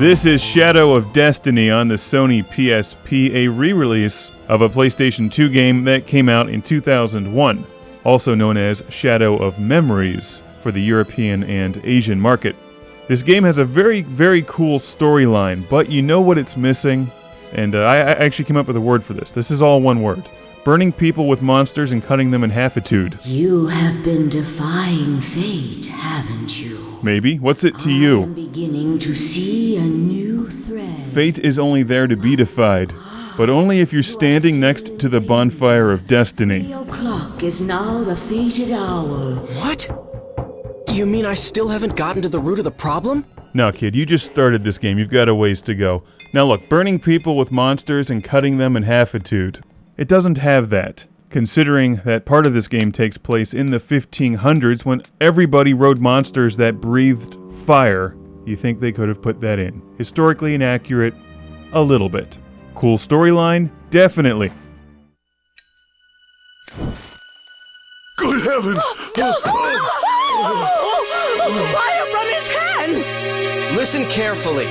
This is Shadow of Destiny on the Sony PSP, a re-release of a PlayStation 2 game that came out in 2001, also known as Shadow of Memories for the European and Asian market. This game has a very, very cool storyline, but you know what it's missing? And I actually came up with a word for this. This is all one word. Burning people with monsters and cutting them in half-itude. You have been defying fate, haven't you? Maybe. What's it to you? I'm beginning to see a new thread. Fate is only there to be defied, but only if you're standing next to the bonfire of destiny. Your clock is now the fated hour. What? You mean I still haven't gotten to the root of the problem? No, kid, you just started this game. You've got a ways to go. Now look, burning people with monsters and cutting them in half-itude. It doesn't have that, considering that part of this game takes place in the 1500s when everybody rode monsters that breathed fire. You think they could have put that in. Historically inaccurate, a little bit. Cool storyline? Definitely. Good heavens! Fire from his hand! Listen carefully.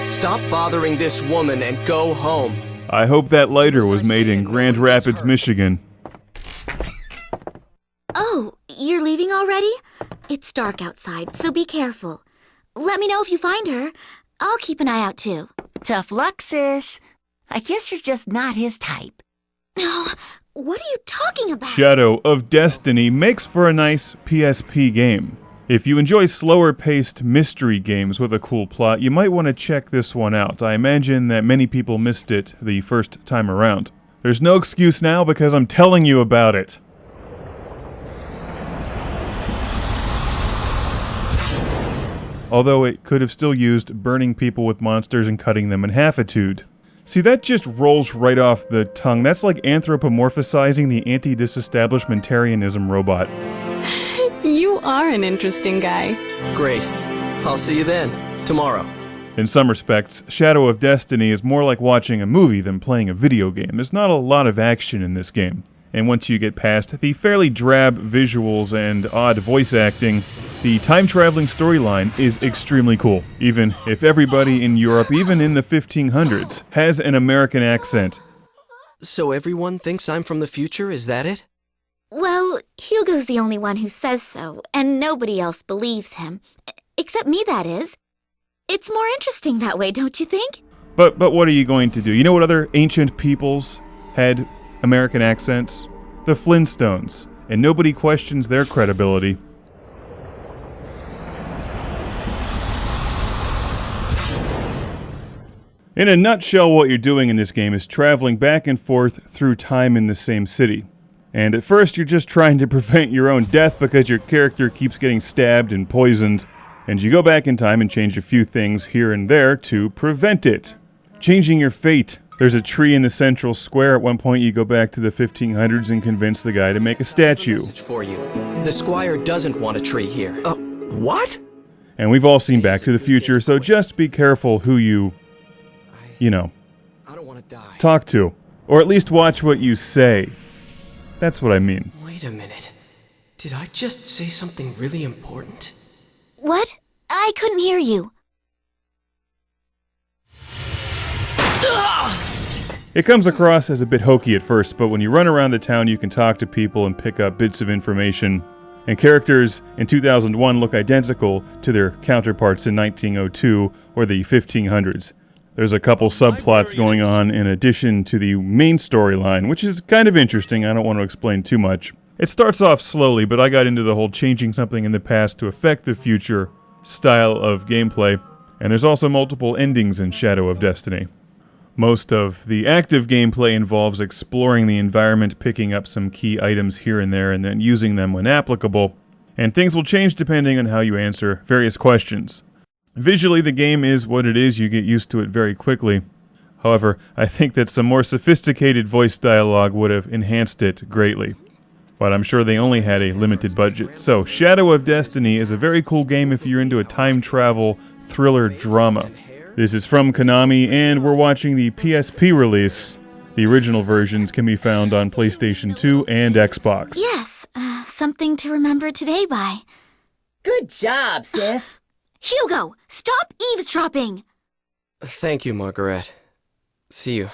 Stop bothering this woman and go home. I hope that lighter was made in Grand Rapids, Michigan. Oh, you're leaving already? It's dark outside, so be careful. Let me know if you find her. I'll keep an eye out too. Tough luck, sis. I guess you're just not his type. Oh, what are you talking about? Shadow of Destiny makes for a nice PSP game. If you enjoy slower-paced mystery games with a cool plot, you might want to check this one out. I imagine that many people missed it the first time around. There's no excuse now because I'm telling you about it. Although it could have still used burning people with monsters and cutting them in half-itude. See, that just rolls right off the tongue. That's like anthropomorphizing the anti-disestablishmentarianism robot. You are an interesting guy. Great. I'll see you then. Tomorrow. In some respects, Shadow of Destiny is more like watching a movie than playing a video game. There's not a lot of action in this game. And once you get past the fairly drab visuals and odd voice acting, the time-traveling storyline is extremely cool. Even if everybody in Europe, even in the 1500s, has an American accent. So everyone thinks I'm from the future, is that it? Well, Hugo's the only one who says so, and nobody else believes him. Except me, that is. It's more interesting that way, don't you think? But what are you going to do? You know what other ancient peoples had American accents? The Flintstones. And nobody questions their credibility. In a nutshell, what you're doing in this game is traveling back and forth through time in the same city. And at first you're just trying to prevent your own death because your character keeps getting stabbed and poisoned, and you go back in time and change a few things here and there to prevent it. Changing your fate. There's a tree in the central square. At one point you go back to the 1500s and convince the guy to make a statue. For you. The squire doesn't want a tree here. What? And we've all seen Back to the Future, so just be careful who you know, I don't want to die. talk to. Or at least watch what you say. That's what I mean. Wait a minute. Did I just say something really important? What? I couldn't hear you. It comes across as a bit hokey at first, but when you run around the town you can talk to people and pick up bits of information. And characters in 2001 look identical to their counterparts in 1902 or the 1500s. There's a couple subplots going on in addition to the main storyline, which is kind of interesting. I don't want to explain too much. It starts off slowly, but I got into the whole changing something in the past to affect the future style of gameplay, and there's also multiple endings in Shadow of Destiny. Most of the active gameplay involves exploring the environment, picking up some key items here and there, and then using them when applicable, and things will change depending on how you answer various questions. Visually, the game is what it is. You get used to it very quickly. However, I think that some more sophisticated voice dialogue would have enhanced it greatly. But I'm sure they only had a limited budget. So, Shadow of Destiny is a very cool game if you're into a time travel thriller drama. This is from Konami, and we're watching the PSP release. The original versions can be found on PlayStation 2 and Xbox. Yes, something to remember today by. Good job, sis. Hugo, stop eavesdropping! Thank you, Margaret. See you.